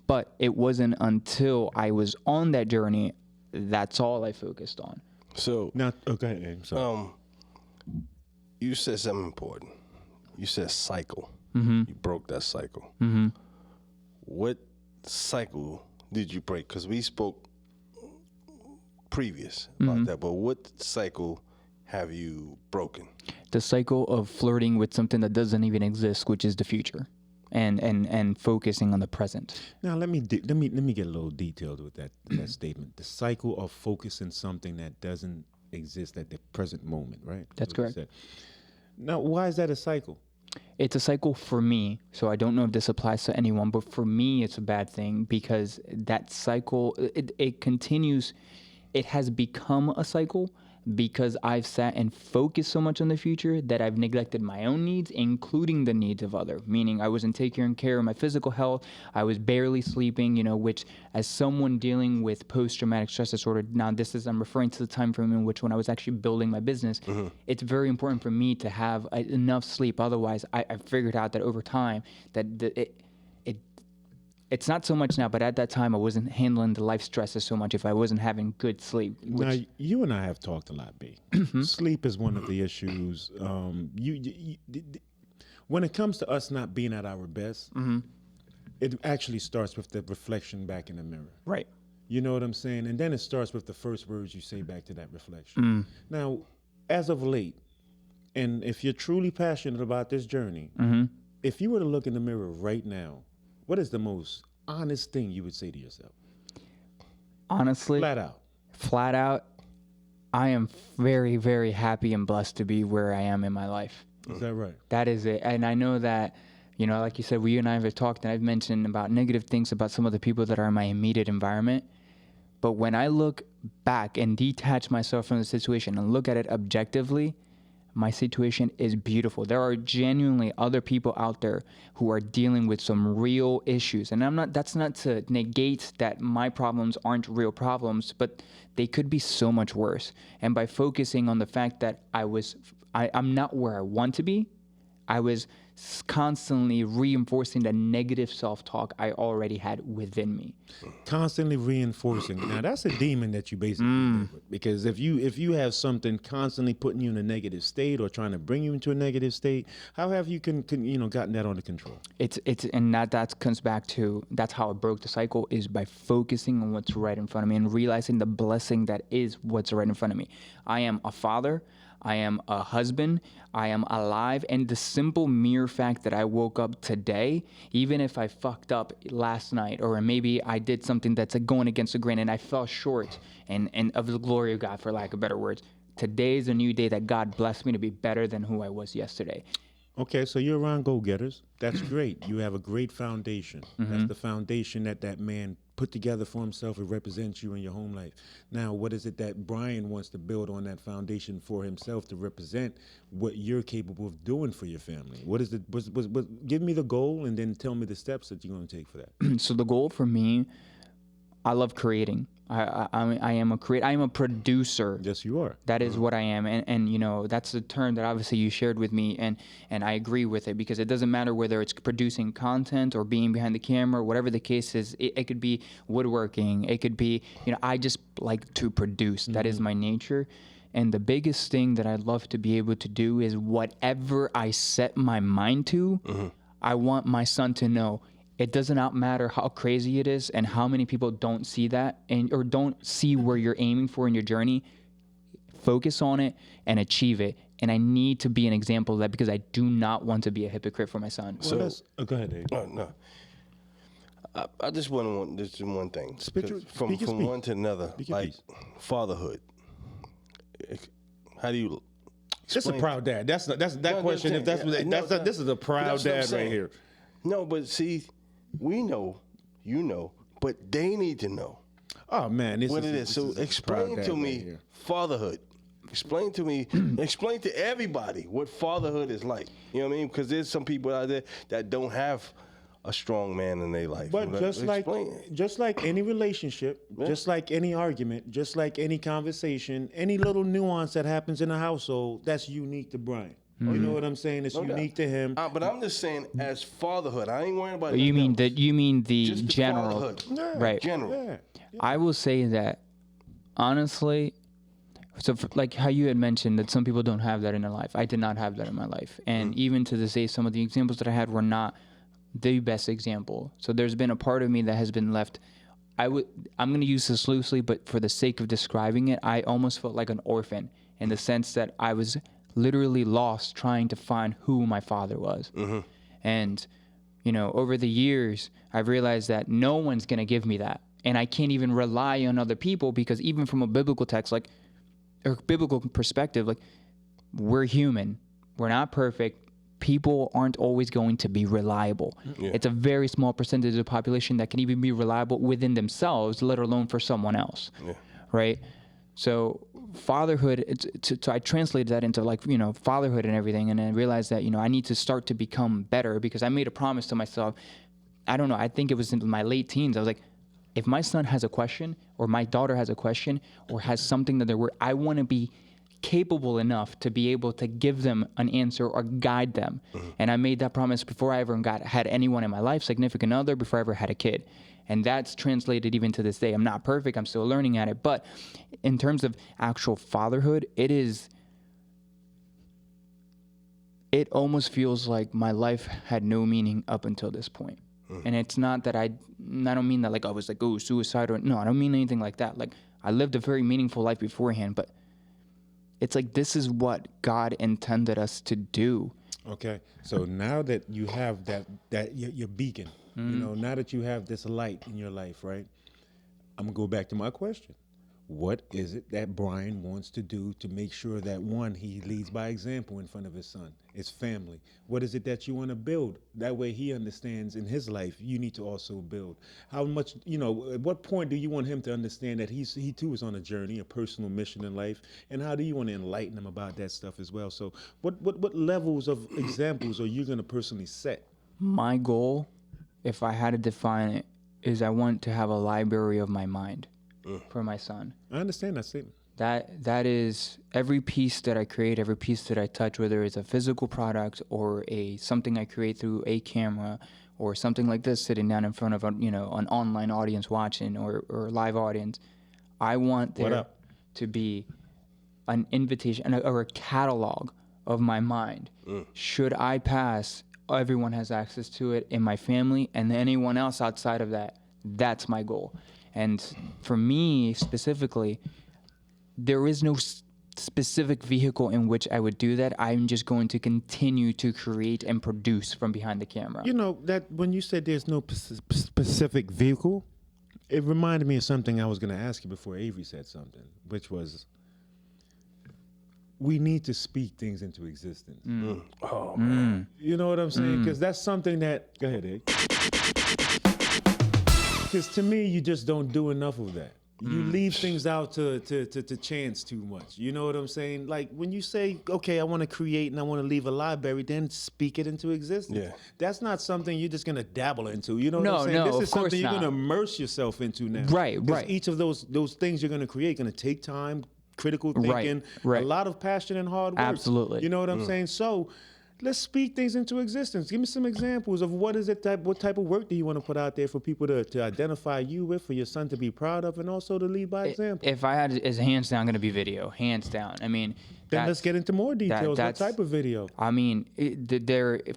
But it wasn't until I was on that journey, that's all I focused on. So Now, okay, sorry. You said something important. You said cycle. Mm-hmm. You broke that cycle. Mm-hmm. What cycle did you break? Because we spoke previous about that, but what cycle have you broken? The cycle of flirting with something that doesn't even exist, which is the future, and focusing on the present. Now let me get a little detailed with that statement. The cycle of focusing something that doesn't exist at the present moment, right? That's correct. Now, why is that a cycle? It's a cycle for me, so I don't know if this applies to anyone, but for me, it's a bad thing, because that cycle, it continues. It has become a cycle because I've sat and focused so much on the future that I've neglected my own needs, including the needs of others. Meaning I wasn't taking care of my physical health. I was barely sleeping, which, as someone dealing with post-traumatic stress disorder, now I'm referring to the time frame in which when I was actually building my business, it's very important for me to have enough sleep. Otherwise, I figured out that over time that it's not so much now, but at that time I wasn't handling the life stresses so much if I wasn't having good sleep. Now, you and I have talked a lot, B. Sleep is one of the issues. When it comes to us not being at our best, it actually starts with the reflection back in the mirror. Right. You know what I'm saying? And then it starts with the first words you say back to that reflection. Now, as of late, and if you're truly passionate about this journey, if you were to look in the mirror right now, what is the most honest thing you would say to yourself? Honestly, flat out, I am very, very happy and blessed to be where I am in my life. Is that right? That is it. And I know that, you know, like you said, you and I have talked, and I've mentioned about negative things about some of the people that are in my immediate environment. But when I look back and detach myself from the situation and look at it objectively, my situation is beautiful. There are genuinely other people out there who are dealing with some real issues. And that's not to negate that my problems aren't real problems, but they could be so much worse. And by focusing on the fact that I'm not where I want to be, I was constantly reinforcing the negative self-talk I already had within me. Constantly reinforcing. Now that's a demon that you basically live with. Because if you have something constantly putting you in a negative state or trying to bring you into a negative state, how have you gotten that under control? That comes back to, that's how I broke the cycle, is by focusing on what's right in front of me and realizing the blessing that is what's right in front of me. I am a father. I am a husband, I am alive, and the simple mere fact that I woke up today, even if I fucked up last night, or maybe I did something that's going against the grain and I fell short and of the glory of God, for lack of better words, today is a new day that God blessed me to be better than who I was yesterday. Okay, so you're around go-getters. That's great. You have a great foundation. That's the foundation that man put together for himself. It represents you in your home life. Now, what is it that Brian wants to build on that foundation for himself to represent what you're capable of doing for your family? What is give me the goal and then tell me the steps that you're going to take for that. So the goal for me, I love creating. I am a creator. I am a producer. Yes, you are. That is what I am, and you know, that's a term that obviously you shared with me, and I agree with it, because it doesn't matter whether it's producing content or being behind the camera, whatever the case is. It could be woodworking. It could be, you know, I just like to produce. That is my nature. And the biggest thing that I'd love to be able to do is whatever I set my mind to, I want my son to know. It does not matter how crazy it is and how many people don't see that or don't see where you're aiming for in your journey. Focus on it and achieve it. And I need to be an example of that, because I do not want to be a hypocrite for my son. So go ahead, Dave. No. I just want this one thing. From one to another, like fatherhood. How do you? That's a proud dad. That's that question. If this is a proud dad right here. No, but see, we know, you know, but they need to know. Oh man, what it is. So explain to me fatherhood. Explain to me. Explain to everybody what fatherhood is like. You know what I mean? Because there's some people out there that don't have a strong man in their life. But just like any relationship, just like any argument, just like any conversation, any little nuance that happens in a household, that's unique to Brian. You know what I'm saying? It's unique to him. But I'm just saying, as fatherhood, I ain't worrying about. You mean the just general, right? General. Yeah. I will say that honestly. So like how you had mentioned that some people don't have that in their life. I did not have that in my life, and even to this day, some of the examples that I had were not the best example. So there's been a part of me that has been left. I'm going to use this loosely, but for the sake of describing it, I almost felt like an orphan in the sense that I was literally lost trying to find who my father was. And, you know, over the years, I've realized that no one's going to give me that. And I can't even rely on other people, because even from a biblical text, like, or biblical perspective, like, we're human. We're not perfect. People aren't always going to be reliable. It's a very small percentage of the population that can even be reliable within themselves, let alone for someone else. Right? So fatherhood, I translated that into, like, you know, fatherhood and everything, and then realized that, you know, I need to start to become better, because I made a promise to myself. I don't know, I think it was in my late teens. I was like, if my son has a question, or my daughter has a question, or has something that I want to be capable enough to be able to give them an answer or guide them. And I made that promise before I ever had anyone in my life, significant other, before I ever had a kid. And that's translated even to this day. I'm not perfect. I'm still learning at it. But in terms of actual fatherhood, it almost feels like my life had no meaning up until this point. And it's not that I don't mean that like I was like, oh, suicide, or no, I don't mean anything like that. Like, I lived a very meaningful life beforehand, but It's like, this is what God intended us to do. Okay, so now that you have that your beacon, now that you have this light in your life, right? I'm gonna go back to my question. What is it that Brian wants to do to make sure that, one, he leads by example in front of his son, his family? What is it that you want to build? That way he understands in his life you need to also build. How much, at what point do you want him to understand that he too is on a journey, a personal mission in life? And how do you want to enlighten him about that stuff as well? So what levels of examples are you going to personally set? My goal, if I had to define it, is I want to have a library of my mind for my son. I understand that statement. That is every piece that I create, every piece that I touch, whether it's a physical product or something I create through a camera or something like this sitting down in front of an online audience watching or live audience. I want there to be an invitation or a catalog of my mind. Should I pass, everyone has access to it in my family, and anyone else outside of that. That's my goal. And for me specifically, there is no specific vehicle in which I would do that. I'm just going to continue to create and produce from behind the camera. That when you said there's no specific vehicle, it reminded me of something I was going to ask you before Avery said something, which was, we need to speak things into existence. Oh, man. You know what I'm saying? Because that's something that... Go ahead, Ed. Because to me, you just don't do enough of that. You leave things out to chance too much. You know what I'm saying? Like when you say, okay, I want to create and I want to leave a library, then speak it into existence. Yeah. That's not something you're just going to dabble into. You know what I'm saying? No, this of is something course you're not. going to immerse yourself into now. Right. Each of those things you're going to create going to take time, critical thinking, right. a lot of passion and hard work. Absolutely. You know what I'm saying? So let's speak things into existence. Give me some examples of what type of work do you want to put out there for people to identify you with, for your son to be proud of, and also to lead by example. If I had, it's hands down going to be video, hands down. I mean, then let's get into more details. What that's- type of video? I mean,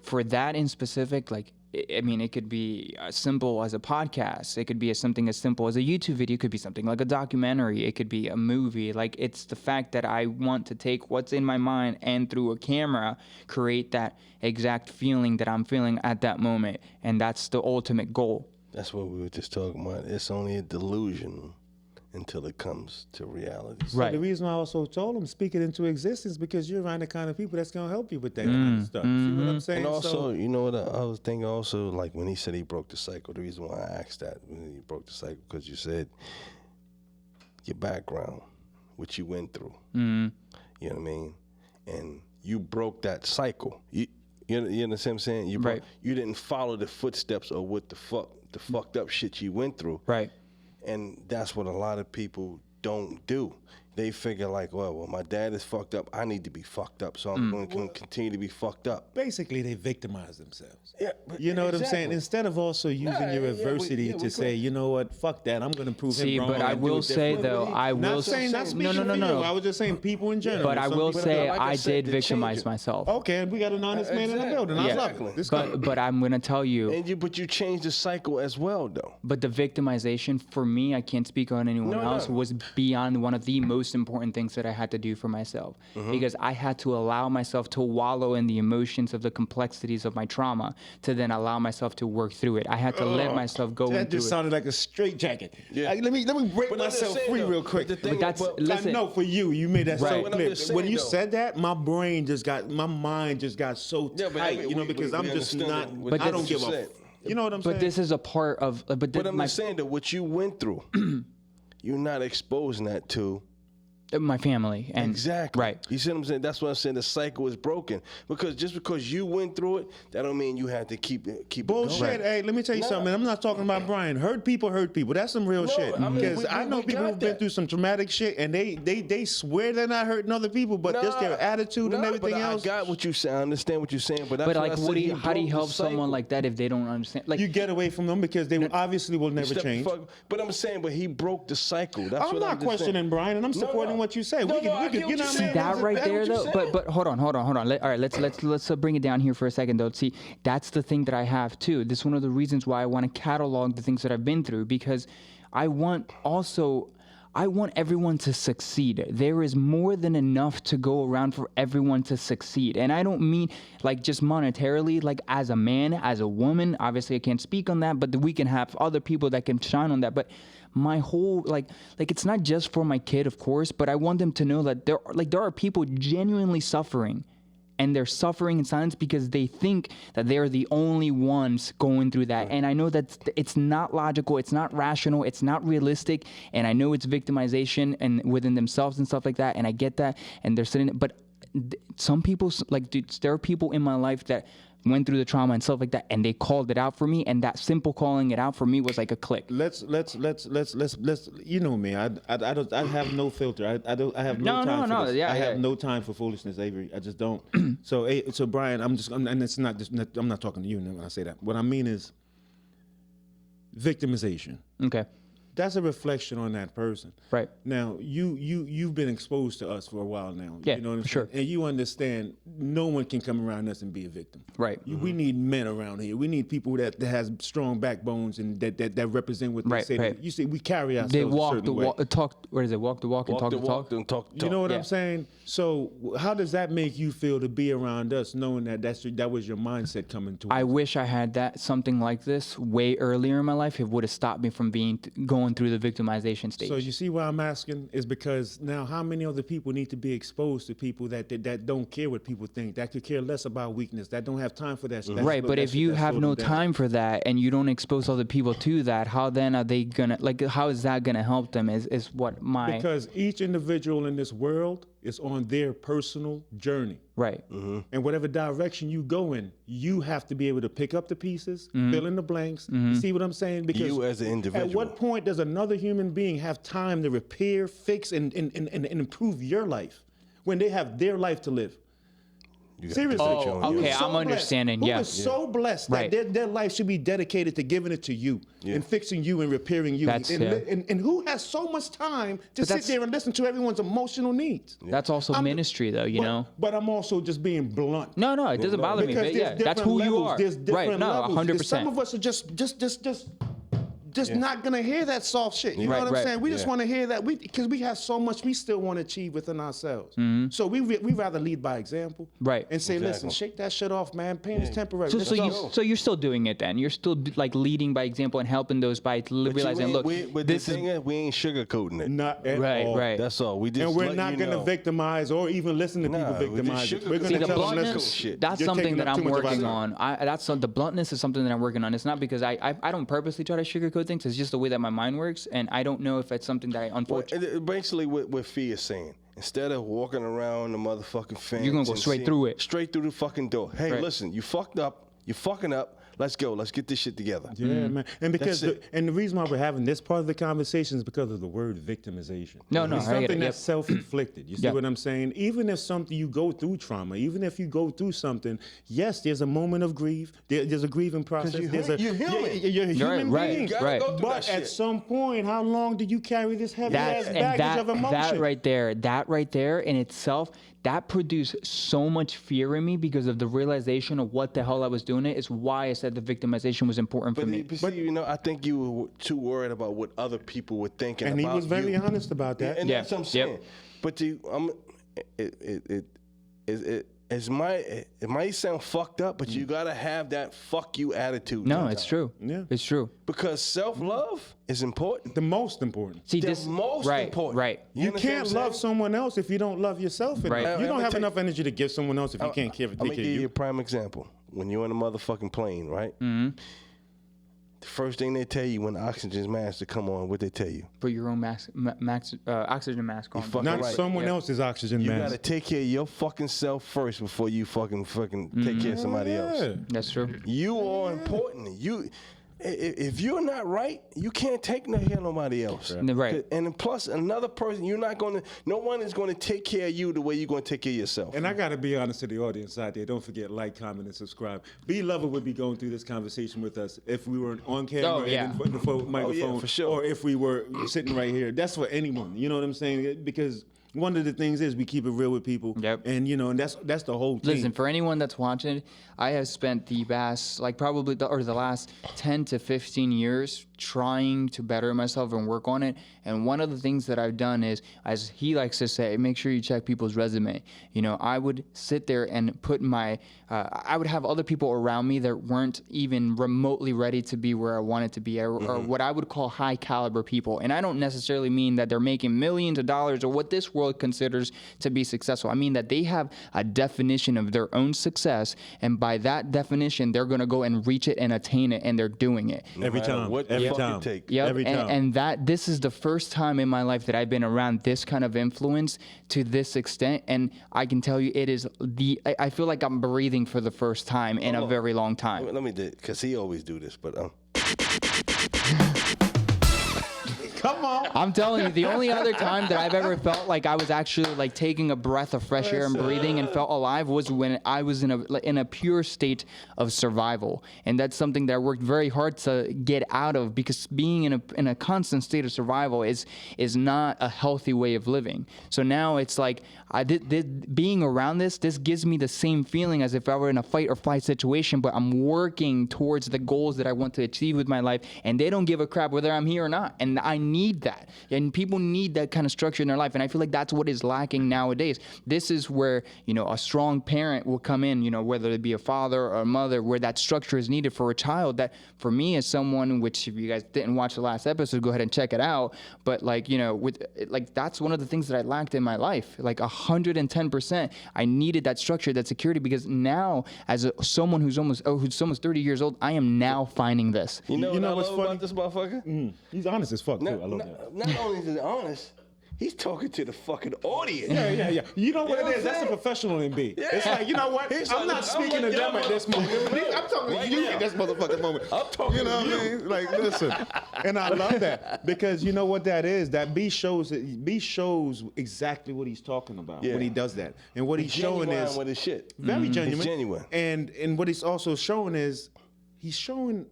for that in specific, like, I mean, it could be as simple as a podcast. It could be something as simple as a YouTube video. It could be something like a documentary. It could be a movie. Like, it's the fact that I want to take what's in my mind and through a camera create that exact feeling that I'm feeling at that moment. And that's the ultimate goal. That's what we were just talking about. It's only a delusion until it comes to reality. So the reason I also told him speak it into existence because you're around the kind of people that's gonna help you with that kind of stuff. See what I'm saying? And also, you know what I was thinking also, like when he said he broke the cycle, the reason why I asked that when he broke the cycle, because you said your background, what you went through. You know what I mean? And you broke that cycle. You understand what I'm saying? You didn't follow the footsteps of what the fucked up shit you went through. Right. And that's what a lot of people don't do. They figure like, well, my dad is fucked up. I need to be fucked up, so I'm going to continue to be fucked up. Basically, they victimize themselves. Yeah, you know what I'm saying? Instead of also using your adversity to say, you know what, fuck that, I'm going to prove him wrong. But I will say though, not speaking for you. I was just saying people in general. But I will say I did victimize it. myself. Okay, and we got an honest man in the building. I love it. This guy- But I'm gonna tell you. But you changed the cycle as well, though. But the victimization for me, I can't speak on anyone else, was beyond one of the most important things that I had to do for myself. Because I had to allow myself to wallow in the emotions of the complexities of my trauma to then allow myself to work through it. I had to let myself go into it. That just sounded like a straitjacket. Yeah. Like, let me break myself free real quick. But that's listen. I know for you made that so But I'm clear. just saying, When you though. said that, my mind just got so Yeah, but tight, because we I'm just understand not. what I don't you give a. said. You know what I'm saying? But this is a part of. But I'm just saying that what you went through, you're not exposing that to. My family and Exactly. right. You see what I'm saying? That's why I'm saying the cycle is broken. Because just because you went through it, that don't mean you had to keep it Bullshit. going. Hey, let me tell you something. I'm not talking about Brian. Hurt people. That's some real shit. I mean, Because I know we people got who've been that. through some traumatic shit, and they swear they're not hurting other people, but just their attitude and everything but else. I got what you say. I understand what you're saying, but that's But why like, I said how do you broke help the someone cycle. like that if they don't understand? Like, You get away from them because they obviously will never Step the change. fuck- But I'm saying, but he broke the cycle. That's I'm what not I'm just questioning saying. Brian, and I'm No, supporting no. what you say. No, We no, I could, get you what know you're what I saying. mean? that right That's there what you're though, saying. but hold on. All right, let's bring it down here for a second though. See, that's the thing that I have too. This is one of the reasons why I want to catalog the things that I've been through, because I want also, I want everyone to succeed. There is more than enough to go around for everyone to succeed. And I don't mean like just monetarily, like as a man, as a woman. Obviously, I can't speak on that, but we can have other people that can shine on that. But my whole like it's not just for my kid, of course, but I want them to know that there are people genuinely suffering. And they're suffering in silence because they think that they're the only ones going through that. And I know that it's not logical, it's not rational, it's not realistic. And I know it's victimization and within themselves and stuff like that. And I get that. And they're sitting, but some people, like, dude, there are people in my life that went through the trauma and stuff like that, and they called it out for me, and that simple calling it out for me was like a click. Let's you know me, I have no filter. I have no time for this. I have no time for foolishness, Avery. I just don't. So Brian, and it's not just, I'm not talking to you when I say that. What I mean is victimization. Okay. That's a reflection on that person. Right. Now, you've been exposed to us for a while now. Yeah, you know what I'm for sure. saying? And you understand no one can come around us and be a victim. Right. We need men around here. We need people that has strong backbones and that represent what they say. Right. You see, we carry ourselves They walk a certain way. talk. What is it? Walk the walk and talk the talk. And talk. You know what Yeah. I'm saying? So how does that make you feel to be around us, knowing that that was your mindset coming to us? I wish I had something like this way earlier in my life. It would have stopped me from going through the victimization stage. So you see why I'm asking is because now how many other people need to be exposed to people that don't care what people think, that could care less about weakness, that don't have time for that. Right, but if you have no time for that and you don't expose other people to that, how then are they gonna, like, how is that gonna help them? Is what my Because each individual in this world is on their personal journey. right. And whatever direction you go in, you have to be able to pick up the pieces, fill in the blanks. You see what I'm saying? Because You as an individual. at what point does another human being have time to repair, fix, and improve your life when they have their life to live? You got Seriously. to put your own- okay, Who is I'm blessed? understanding, Who yeah. is so blessed Right. that their life should be dedicated to giving it to you and fixing you and repairing you. That's- And who has so much time to sit that's- there and listen to everyone's emotional needs? That's also ministry, though, you know. But I'm also just being blunt. No, it doesn't bother me. Because But there's yeah, that's different who you levels. are. There's different Right? No, levels. 100%. Some of us are just not gonna hear that soft shit. You know what I'm Right. saying? We just Yeah. want to hear that because we have so much we still want to achieve within ourselves. So we rather lead by example, Right. And say, Exactly. listen, shake that shit off, man. Pain is temporary. So, Let's so, go. so you're still doing it then? You're still like leading by example and helping those by realizing, look, but this the is thing is, we ain't sugarcoating it. Not at right, all. right. That's all. We just And we're let not you going to know. victimize or even listen to Nah, people we just victimize. sugarcoat We're it. going See, to the tell them, bluntness, listen, shit. that's you're something taking that up too I'm much of our working time. on. The bluntness is something that I'm working on. It's not because I don't purposely try to sugarcoat things. It's just the way that my mind works, and I don't know if it's something that I Well, unfortunately. basically, what Fee is saying, instead of walking around the motherfucking fence, You're gonna go and straight through it. straight through the fucking door. Hey, Right. listen, you fucked up. You're fucking up. Let's go. Let's get this shit together. Yeah, man. And because That's it. and the reason why we're having this part of the conversation is because of the word victimization. No, it's I get something it, that's yep. self-inflicted. You see Yep. what I'm saying? Even if something you go through trauma, even if you go through something, yes, there's a moment of grief. There's a grieving process. you're There's human. You're a human right, being. You gotta right. go through But that at shit. some point, how long do you carry this heavy ass And baggage of emotion? that right there in itself, that produced so much fear in me because of the realization of what the hell I was doing. It is why I said the victimization was important for me. But see, you know, I think you were too worried about what other people were thinking And about he was very you. honest about that. And Yeah. that's what I'm Yep. saying. But it might sound fucked up, but you gotta have that fuck you attitude. No, sometimes. it's true. Yeah. It's true. Because self-love is important. The most important. See, The this most right, important. right. You understand can't what I'm love saying? someone else if you don't love yourself enough. Right. You don't I'ma have take- enough energy to give someone else if you can't take I'm care gonna of give you you. a prime example. When you're on a motherfucking plane, right? Mm-hmm. The first thing they tell you when the oxygen mask to come on, what they tell you? Put your own oxygen mask on. fucking Not right. someone Yep. else's oxygen You mask. gotta take care of your fucking self first before you fucking take care of somebody else. That's true. You are important. If you're not right, you can't take no care of nobody else. Right. And plus, another person, no one is gonna take care of you the way you're gonna take care of yourself. And I got to be honest to the audience out there. Don't forget, like, comment, and subscribe. B Lover would be going through this conversation with us if we were on camera Oh, yeah. and in the microphone, for sure. or if we were sitting right here. That's for anyone. You know what I'm saying? Because one of the things is we keep it real with people. Yep. And and that's the whole thing. Listen, for anyone that's watching, I have spent the past, probably the last 10 to 15 years trying to better myself and work on it. And one of the things that I've done is, as he likes to say, make sure you check people's resume. I would sit there and put I would have other people around me that weren't even remotely ready to be where I wanted to be, or what I would call high caliber people. And I don't necessarily mean that they're making millions of dollars or what this world considers to be successful. I mean that they have a definition of their own success, and by that definition, they're going to go and reach it and attain it, and they're doing it. Every time. Every time. Take. Yep. Every time. And this is the first time in my life that I've been around this kind of influence to this extent. And I can tell you, it is I feel like I'm breathing for the first time in a very long time. Let me do it, because he always do this, but Come on. I'm telling you, the only other time that I've ever felt like I was actually like taking a breath of fresh air and breathing and felt alive was when I was in a pure state of survival. And that's something that I worked very hard to get out of, because being in a constant state of survival is not a healthy way of living. So now it's like being around this gives me the same feeling as if I were in a fight or flight situation, but I'm working towards the goals that I want to achieve with my life, and they don't give a crap whether I'm here or not. And I need that. And people need that kind of structure in their life. And I feel like that's what is lacking nowadays. This is where, a strong parent will come in, whether it be a father or a mother, where that structure is needed for a child. That for me, as someone, which if you guys didn't watch the last episode, go ahead and check it out. But that's one of the things that I lacked in my life. 110%, I needed that structure, that security, because now as someone who's almost 30 years old, I am now finding this. you know what's what I love funny about this motherfucker? He's honest as fuck, too. I love that. Not only is he honest, he's talking to the fucking audience. Yeah. You know what You know it is? what I'm That's a saying? professional in B. Yeah. It's like, you know what? He's I'm like, not speaking to like, them at this moment. I'm talking Right to you now. at this motherfucking moment. I'm talking You know to what I you. mean? Like, listen. And I love that, because you know what that is? That B shows exactly what he's talking about when he does that. And what he's showing genuine is with his shit. very genuine. It's genuine. And what he's also showing is he's showing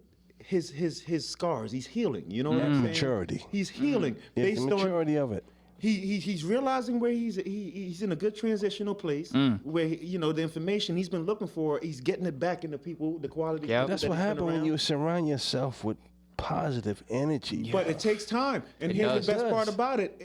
his scars. He's healing. You know what I'm saying? Maturity. He's healing Yeah, based the on maturity of it. he's realizing where he's in a good transitional place where the information he's been looking for, he's getting it back into people, the quality. Yep. People That's that what he's been happens when around. you surround yourself with positive energy. But it takes time, and here's does. the best part about it.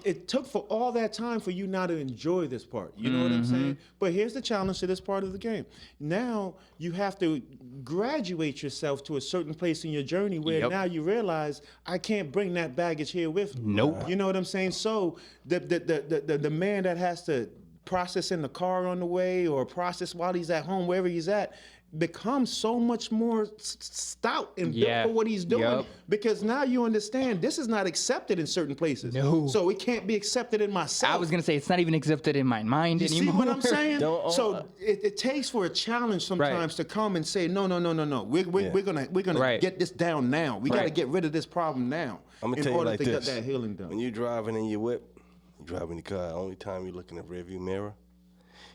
It took for all that time for you now to enjoy this part. You know what I'm saying? But here's the challenge to this part of the game. Now you have to graduate yourself to a certain place in your journey where now you realize I can't bring that baggage here with me. Nope. You know what I'm saying? So the man that has to process in the car on the way or process while he's at home, wherever he's at, becomes so much more stout and built for what he's doing, because now you understand this is not accepted in certain places. No. So it can't be accepted in myself. I was going to say, it's not even accepted in my mind You anymore. see what I'm saying? Don't- It takes for a challenge sometimes to come and say, no. We're gonna get this down now. We got to get rid of this problem now. I'm gonna in tell you order like to this. get that healing done. When you're driving in your whip, you're driving the car, the only time you look in the rearview mirror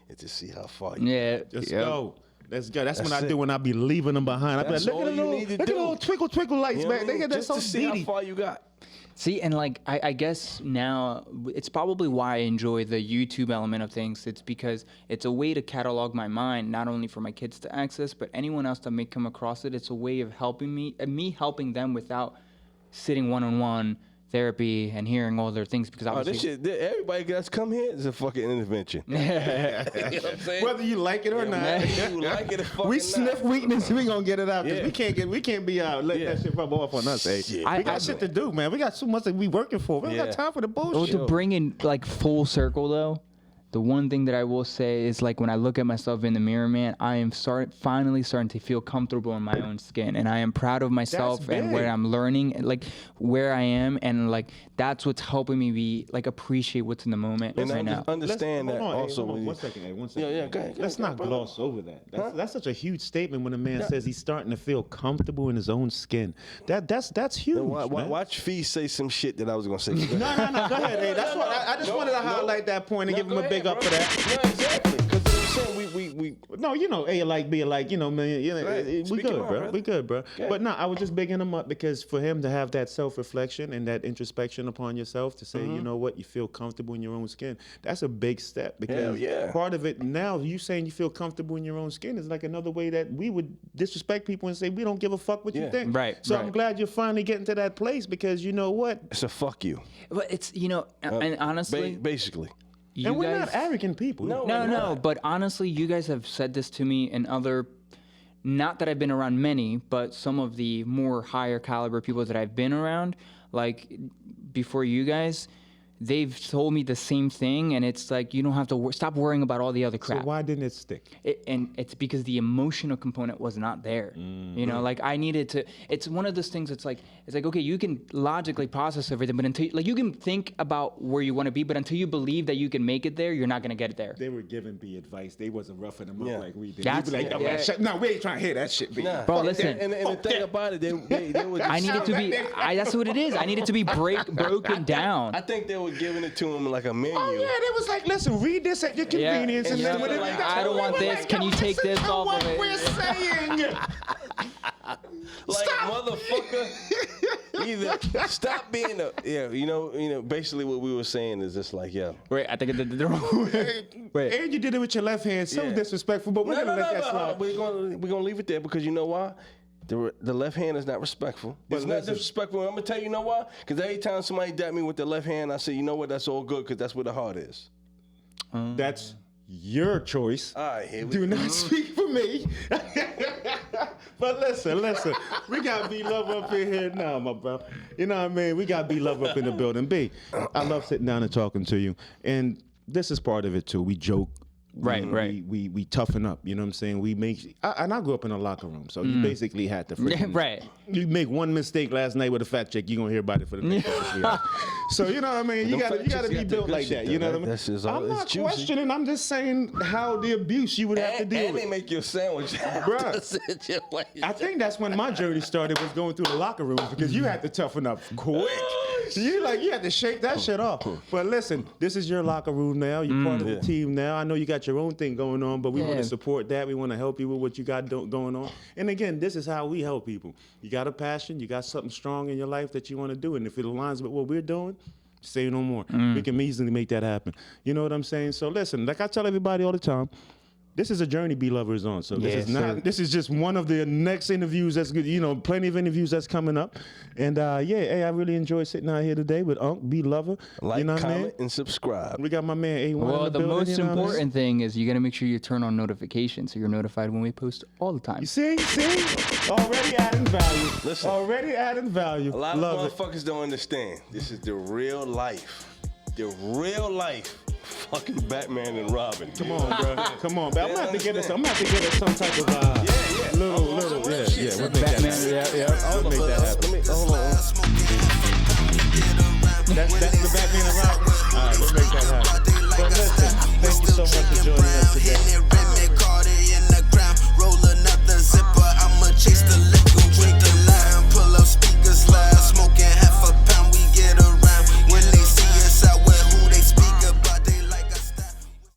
is to see how far you Let's go. Let's go. That's when I That's do it. when I be leaving them behind. I be like, That's look at all the you little, need to look at the do. little twinkle lights, You know what man. I mean? They that's Just so to see how beady. far you got. See, and I guess now it's probably why I enjoy the YouTube element of things. It's because it's a way to catalog my mind, not only for my kids to access, but anyone else that may come across it. It's a way of helping me, and me helping them without sitting one-on-one therapy and hearing all their things, because Oh, this obviously shit, everybody that's come here is a fucking intervention. You know what I'm saying? Whether you like it or not. Whether you like it or fucking We not. sniff weakness, we gonna get it out, because Yeah. we can't be letting that shit rub off on us. Shit. We got shit to do, man. We got so much that we working for. We don't Yeah. got time for the Oh, bullshit. to bring in like full circle though, the one thing that I will say is, like, when I look at myself in the mirror, man, I am finally starting to feel comfortable in my own skin, and I am proud of myself and big. where I'm learning, and, like, where I am, and like that's what's helping me be like appreciate what's in the moment And right now. understand that also. when you- One second. Yeah, go ahead. Let's not brother. gloss over that. That's such a huge statement when a man says he's starting to feel comfortable in his own skin. That's huge. man. Watch Fee say some shit that I was gonna say. No. Go ahead. Hey, that's what I just wanted to highlight that point and give him a big up for that. No, exactly. Because I'm saying we No, you know, A like, B like, you know, man, you know, Right. we Speak your good, mind, bro. brother. We good, bro. Okay. But no, I was just bigging him up because for him to have that self-reflection and that introspection upon yourself to say, Mm-hmm. you know what, you feel comfortable in your own skin. That's a big step because yeah. part of it now, you saying you feel comfortable in your own skin is like another way that we would disrespect people and say we don't give a fuck what you Yeah. think. Right, So I'm right. glad you're finally getting to that place because you know what, it's a fuck you. But it's, you know, and honestly, Basically. you and we're guys, not arrogant people. No. No, but honestly, you guys have said this to me in other, not that I've been around many, but some of the more higher caliber people that I've been around, like before you guys, they've told me the same thing, and it's like you don't have to stop worrying about all the other So crap. why didn't it stick? And it's because the emotional component was not there. You know, like I needed to. It's one of those things. It's like okay, you can logically process everything, but until like you can think about where you want to be, but until you believe that you can make it there, you're not gonna get it there. They were giving B advice. They wasn't roughing them up Yeah. like we did. That's- We'd be like, no, yeah. man, no, we ain't trying to hear that shit, B. Nah. Bro, listen. And the thing about it, they were just, I needed to be. That's what it is. I needed to be broken down. I think they were giving it to him like a menu. Oh, yeah, they was like, listen, read this at your convenience. and And then yeah, when it like, I don't want we were this. Can you take listen this to off what of it? we're saying. Like motherfucker, either stop being you know. Basically, what we were saying is just like, yeah. Wait, I think I did it the wrong way. Wait. And you did it with your left hand. So Yeah. disrespectful, but we're going to let that slide. We're gonna leave it there because you know why? The left hand is not respectful. It's not listen. disrespectful. I'm gonna tell you know why? Because every time somebody dap me with the left hand, I say, you know what? That's all good because that's where the heart is. That's your choice. All right, here we Do go. not speak for me. But listen, we got B Love up in here now, my bro. You know what I mean? We got B Love up in the building. B, I love sitting down and talking to you. And this is part of it too. We joke. Right, right. We toughen up. You know what I'm saying? We make. And I grew up in a locker room, so you basically had to. freaking- Right. You make one mistake last night with a fat check, you're gonna hear about it for the next couple of years. So you know what I mean? You Them gotta fat you gotta chicks be got the built good like shit, that. You know though. what I mean? That's just all- I'm it's not juicy. questioning. I'm just saying how the abuse you would have to deal And with. they make you a sandwich. Bruh. Situation. I think that's when my journey started, was going through the locker rooms because you had to toughen up quick. You had to shake that shit off. But listen, this is your locker room now. You're part of the team now. I know you got your own thing going on, but we want Yeah. to support that. We want to help you with what you got going on. And again, this is how we help people. You got a passion, you got something strong in your life that you want to do, and if it aligns with what we're doing, say no more. We can easily make that happen. You know what I'm saying? So listen, like I tell everybody all the time, this is a journey B Lovers on. So this Yes, is not. sir. This is just one of the next interviews that's good. You know, plenty of interviews that's coming up. And hey, I really enjoyed sitting out here today with Unc B Lover. Like, you know what I mean? comment, and subscribe. We got my man A1 in Well, the the building, most you know what I mean? important thing is you got to make sure you turn on notifications so you're notified when we post all the time. You see, already adding value. Listen. Already adding value. A lot Love of it. motherfuckers don't understand. This is the real life. The real life fucking Batman and Robin. Come on, bro. Come on, bro. I'm Yeah, gonna have to get us. understand. I'm gonna have to get us some type of little. Yeah. We'll make that Batman, happen. yeah. We'll make that happen. Hold on. That's the Batman and Robin. All right, we'll make that happen.